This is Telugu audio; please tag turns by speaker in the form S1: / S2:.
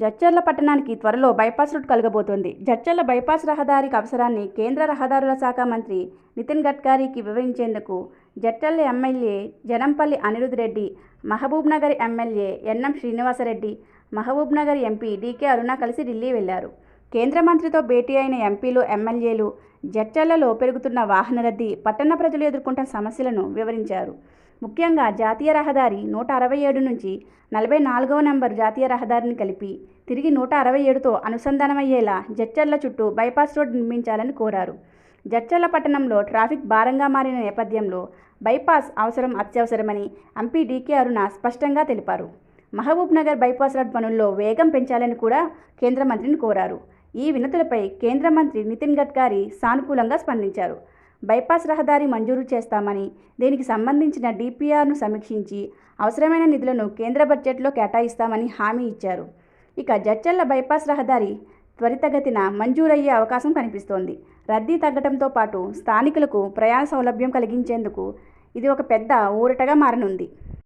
S1: జడ్చర్ల పట్టణానికి త్వరలో బైపాస్ రూట్ కలగబోతోంది. జడ్చర్ల బైపాస్ రహదారి అవసరాన్ని కేంద్ర రహదారుల శాఖ మంత్రి నితిన్ గడ్కరీకి వివరించేందుకు Jadcherla MLA Janampalli Anirudh Reddy, Mahabubnagar MLA NM Srinivasa Reddy, Mahabubnagar MP DK Aruna కలిసి ఢిల్లీ వెళ్లారు. కేంద్ర మంత్రితో భేటీ అయిన ఎంపీలు, ఎమ్మెల్యేలు జడ్చర్లలో పెరుగుతున్న వాహన రద్దీ, పట్టణ ప్రజలు ఎదుర్కొంటున్న సమస్యలను వివరించారు. ముఖ్యంగా జాతీయ రహదారి 167 నుంచి 44వ నంబర్ జాతీయ రహదారిని కలిపి తిరిగి 167తో అనుసంధానమయ్యేలా జడ్చర్ల చుట్టూ బైపాస్ రోడ్ నిర్మించాలని కోరారు. జడ్చర్ల పట్టణంలో ట్రాఫిక్ భారంగా మారిన నేపథ్యంలో బైపాస్ అవసరం అత్యవసరమని ఎంపీ డీకే అరుణ స్పష్టంగా తెలిపారు. మహబూబ్నగర్ బైపాస్ రోడ్ పనుల్లో వేగం పెంచాలని కూడా కేంద్ర మంత్రిని కోరారు. ఈ వినతులపై కేంద్ర మంత్రి నితిన్ గడ్కరీ సానుకూలంగా స్పందించారు. బైపాస్ రహదారి మంజూరు చేస్తామని, దీనికి సంబంధించిన DPRను సమీక్షించి అవసరమైన నిధులను కేంద్ర బడ్జెట్లో కేటాయిస్తామని హామీ ఇచ్చారు. ఇక జడ్చర్ల బైపాస్ రహదారి త్వరితగతిన మంజూరయ్యే అవకాశం కనిపిస్తోంది. రద్దీ తగ్గడంతో పాటు స్థానికులకు ప్రయాణ సౌలభ్యం కలిగించేందుకు ఇది ఒక పెద్ద ఊరటగా మారనుంది.